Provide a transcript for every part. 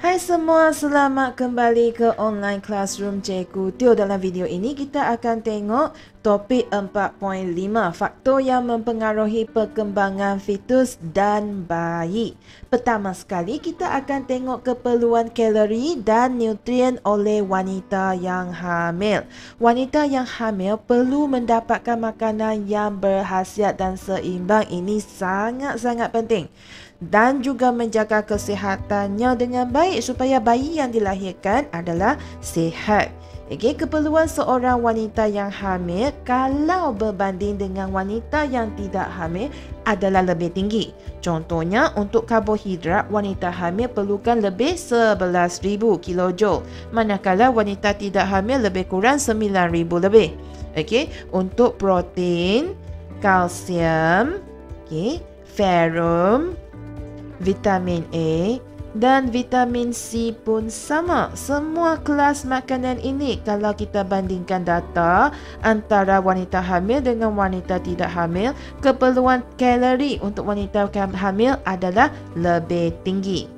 Hai semua, selamat kembali ke online classroom Cikgu Teo. Dalam video ini kita akan tengok topik 4.5, faktor yang mempengaruhi perkembangan fetus dan bayi. Pertama sekali kita akan tengok keperluan kalori dan nutrien oleh wanita yang hamil. Wanita yang hamil perlu mendapatkan makanan yang berkhasiat dan seimbang. Ini sangat-sangat penting. Dan juga menjaga kesihatannya dengan baik supaya bayi yang dilahirkan adalah sihat. Okey, keperluan seorang wanita yang hamil kalau berbanding dengan wanita yang tidak hamil adalah lebih tinggi. Contohnya, untuk karbohidrat, wanita hamil perlukan lebih 11,000 kilojoule, manakala wanita tidak hamil lebih kurang 9,000 lebih. Okey, untuk protein, kalsium, ferrum, vitamin A dan vitamin C pun sama. Semua kelas makanan ini kalau kita bandingkan data antara wanita hamil dengan wanita tidak hamil, keperluan kalori untuk wanita hamil adalah lebih tinggi.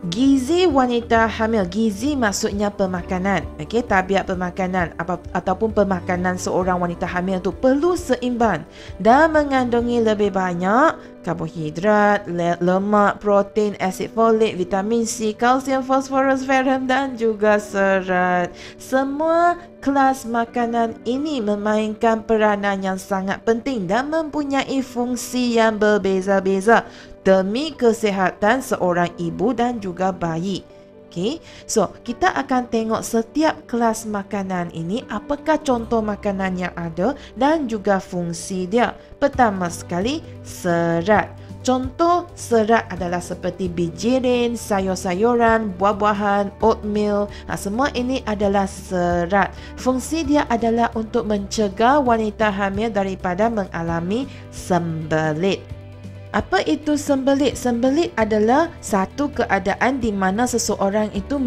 Gizi wanita hamil, gizi maksudnya pemakanan, tabiat pemakanan ataupun pemakanan seorang wanita hamil itu perlu seimbang dan mengandungi lebih banyak karbohidrat, lemak, protein, asid folik, vitamin C, kalsium, fosforus, ferrum dan juga serat. Semua kelas makanan ini memainkan peranan yang sangat penting dan mempunyai fungsi yang berbeza-beza demi kesihatan seorang ibu dan juga bayi. So kita akan tengok setiap kelas makanan ini, apakah contoh makanan yang ada dan juga fungsi dia. Pertama sekali, serat. Contoh serat adalah seperti bijirin, sayur-sayuran, buah-buahan, oatmeal. Semua ini adalah serat. Fungsi dia adalah untuk mencegah wanita hamil daripada mengalami sembelit. Apa itu sembelit? Sembelit adalah satu keadaan di mana seseorang itu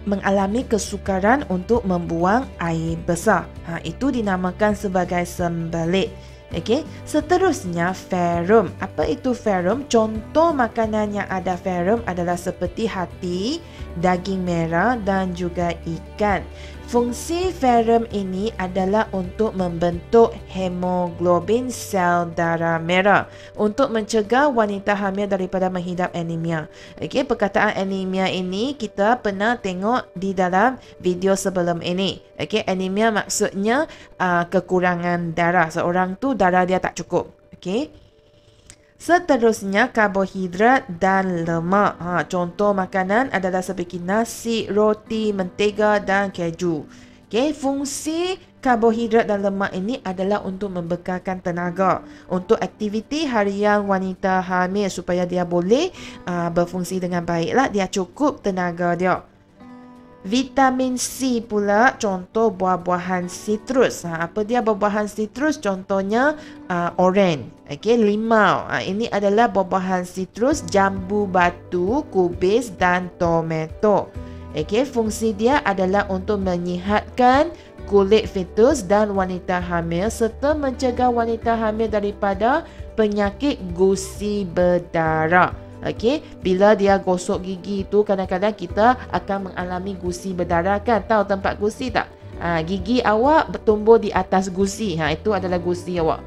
mengalami kesukaran untuk membuang air besar. Itu dinamakan sebagai sembelit. Seterusnya, ferrum. Apa itu ferrum? Contoh makanan yang ada ferrum adalah seperti hati, daging merah dan juga ikan. Fungsi ferrum ini adalah untuk membentuk hemoglobin sel darah merah untuk mencegah wanita hamil daripada menghidap anemia. Perkataan anemia ini kita pernah tengok di dalam video sebelum ini. Anemia maksudnya kekurangan darah. Seorang tu darah dia tak cukup. Seterusnya, karbohidrat dan lemak. Contoh makanan adalah seperti nasi, roti, mentega dan keju. Fungsi karbohidrat dan lemak ini adalah untuk membekalkan tenaga untuk aktiviti harian wanita hamil supaya dia boleh berfungsi dengan baiklah, dia cukup tenaga dia. Vitamin C pula, contoh buah-buahan sitrus. Apa dia buah-buahan sitrus? Contohnya oren, limau. Ini adalah buah-buahan sitrus, jambu batu, kubis dan tomato. Fungsi dia adalah untuk menyihatkan kulit fetus dan wanita hamil serta mencegah wanita hamil daripada penyakit gusi berdarah. Bila dia gosok gigi tu, kadang-kadang kita akan mengalami gusi berdarah kan? Tahu tempat gusi tak? Gigi awak bertumbuh di atas gusi. Itu adalah gusi awak.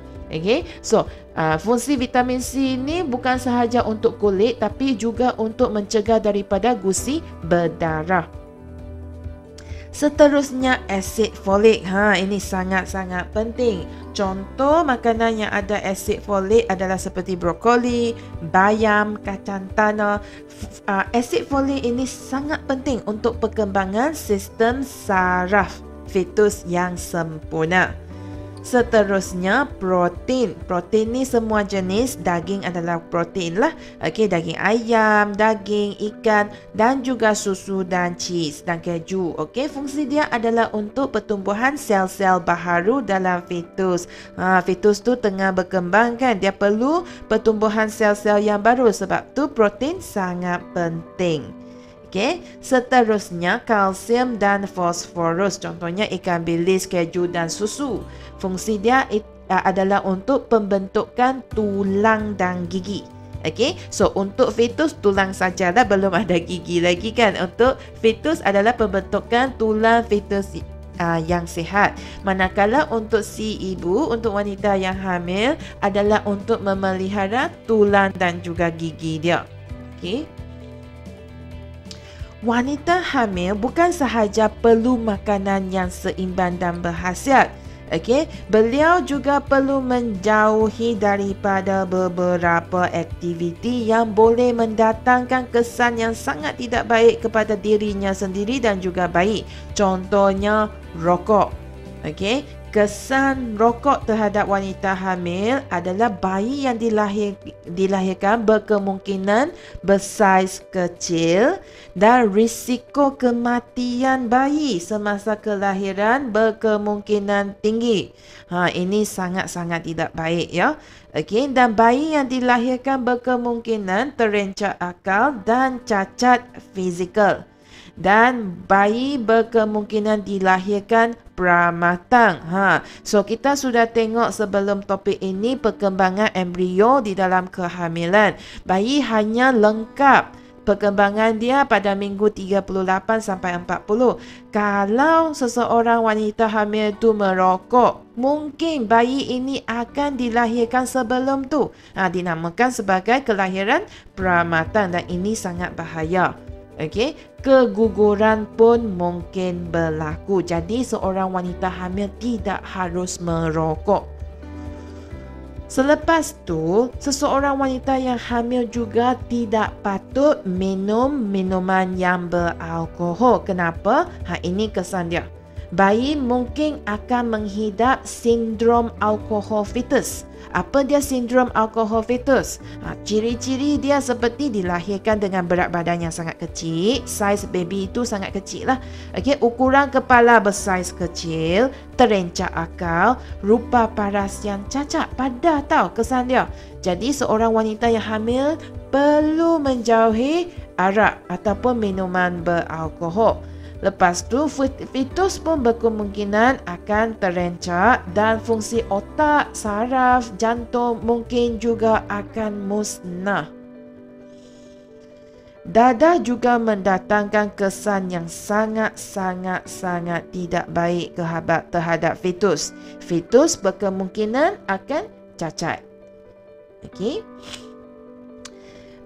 So fungsi vitamin C ini bukan sahaja untuk kulit tapi juga untuk mencegah daripada gusi berdarah. Seterusnya, asid folik. Ini sangat-sangat penting. Contoh makanan yang ada asid folik adalah seperti brokoli, bayam, kacang tanah. Asid folik ini sangat penting untuk perkembangan sistem saraf fetus yang sempurna. Seterusnya, protein. Protein ni semua jenis daging adalah protein lah. Daging ayam, daging, ikan dan juga susu dan cheese dan keju. Fungsi dia adalah untuk pertumbuhan sel-sel baharu dalam fetus. Fetus tu tengah berkembang kan? Dia perlu pertumbuhan sel-sel yang baru, sebab tu protein sangat penting. Seterusnya, kalsium dan fosforus. Contohnya ikan bilis, keju dan susu. Fungsi dia adalah untuk pembentukan tulang dan gigi. Okey, so untuk fetus tulang sajalah, belum ada gigi lagi kan. Untuk fetus adalah pembentukan tulang fetus yang sihat. Manakala untuk si ibu, untuk wanita yang hamil adalah untuk memelihara tulang dan juga gigi dia. Okey. Wanita hamil bukan sahaja perlu makanan yang seimbang dan berkhasiat. Okey, beliau juga perlu menjauhi daripada beberapa aktiviti yang boleh mendatangkan kesan yang sangat tidak baik kepada dirinya sendiri dan juga bayi. Contohnya rokok. Okey, kesan rokok terhadap wanita hamil adalah bayi yang dilahirkan berkemungkinan bersaiz kecil dan risiko kematian bayi semasa kelahiran berkemungkinan tinggi. Ini sangat-sangat tidak baik ya. Okey, dan bayi yang dilahirkan berkemungkinan terencah akal dan cacat fizikal. Dan bayi berkemungkinan dilahirkan pramatang. So kita sudah tengok sebelum topik ini perkembangan embrio di dalam kehamilan. Bayi hanya lengkap perkembangan dia pada minggu 38 sampai 40. Kalau seseorang wanita hamil itu merokok, mungkin bayi ini akan dilahirkan sebelum tu. Dinamakan sebagai kelahiran pramatang dan ini sangat bahaya. Okey, keguguran pun mungkin berlaku. Jadi seorang wanita hamil tidak harus merokok. Selepas tu, seseorang wanita yang hamil juga tidak patut minum minuman yang beralkohol. Kenapa? Ini kesan dia. Bayi mungkin akan menghidap sindrom alkohol fetus. Apa dia sindrom alkohol fetus? Ciri-ciri dia seperti dilahirkan dengan berat badan yang sangat kecil. Saiz baby itu sangat kecil lah. Okay, ukuran kepala bersaiz kecil, terencah akal, rupa paras yang cacat. Padah tau kesan dia. Jadi seorang wanita yang hamil perlu menjauhi arak ataupun minuman beralkohol. Lepas tu, fetus pun berkemungkinan akan terencah dan fungsi otak, saraf, jantung mungkin juga akan musnah. Dadah juga mendatangkan kesan yang sangat-sangat tidak baik terhadap fetus. Fetus berkemungkinan akan cacat. Okey.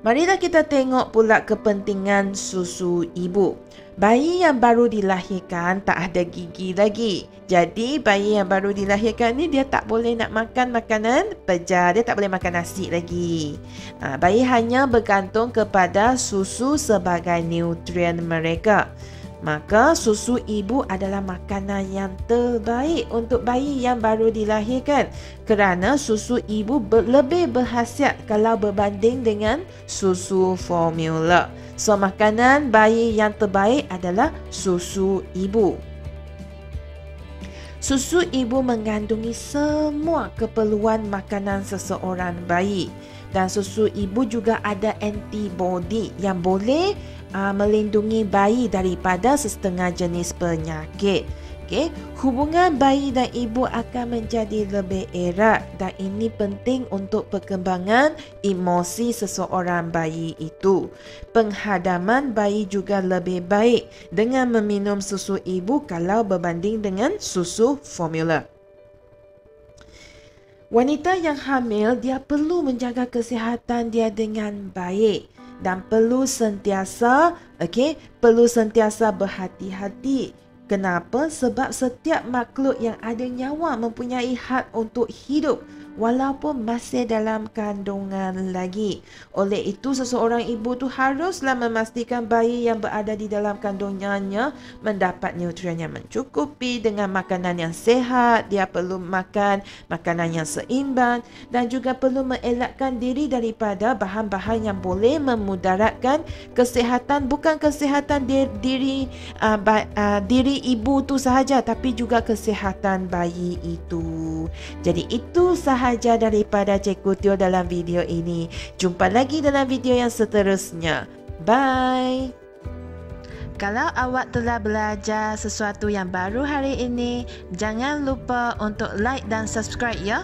Marilah kita tengok pula kepentingan susu ibu. Bayi yang baru dilahirkan tak ada gigi lagi. Jadi bayi yang baru dilahirkan ni dia tak boleh nak makan makanan pejar, dia tak boleh makan nasi lagi. Bayi hanya bergantung kepada susu sebagai nutrien mereka. Maka susu ibu adalah makanan yang terbaik untuk bayi yang baru dilahirkan kerana susu ibu lebih berkhasiat kalau berbanding dengan susu formula. So makanan bayi yang terbaik adalah susu ibu. Susu ibu mengandungi semua keperluan makanan seseorang bayi. Dan susu ibu juga ada antibodi yang boleh melindungi bayi daripada setengah jenis penyakit. Okay. Hubungan bayi dan ibu akan menjadi lebih erat dan ini penting untuk perkembangan emosi seseorang bayi itu. Penghadaman bayi juga lebih baik dengan meminum susu ibu kalau berbanding dengan susu formula. Wanita yang hamil, dia perlu menjaga kesihatan dia dengan baik dan perlu sentiasa berhati-hati. Kenapa? Sebab setiap makhluk yang ada nyawa mempunyai hak untuk hidup walaupun masih dalam kandungan lagi. Oleh itu, seseorang ibu tu haruslah memastikan bayi yang berada di dalam kandungannya mendapat nutrien yang mencukupi dengan makanan yang sihat. Dia perlu makan makanan yang seimbang dan juga perlu mengelakkan diri daripada bahan-bahan yang boleh memudaratkan kesihatan, bukan kesihatan diri ibu tu sahaja tapi juga kesihatan bayi itu. Jadi itu sahaja daripada Cikgu Teo dalam video ini. Jumpa lagi dalam video yang seterusnya. Bye. Kalau awak telah belajar sesuatu yang baru hari ini, jangan lupa untuk like dan subscribe ya.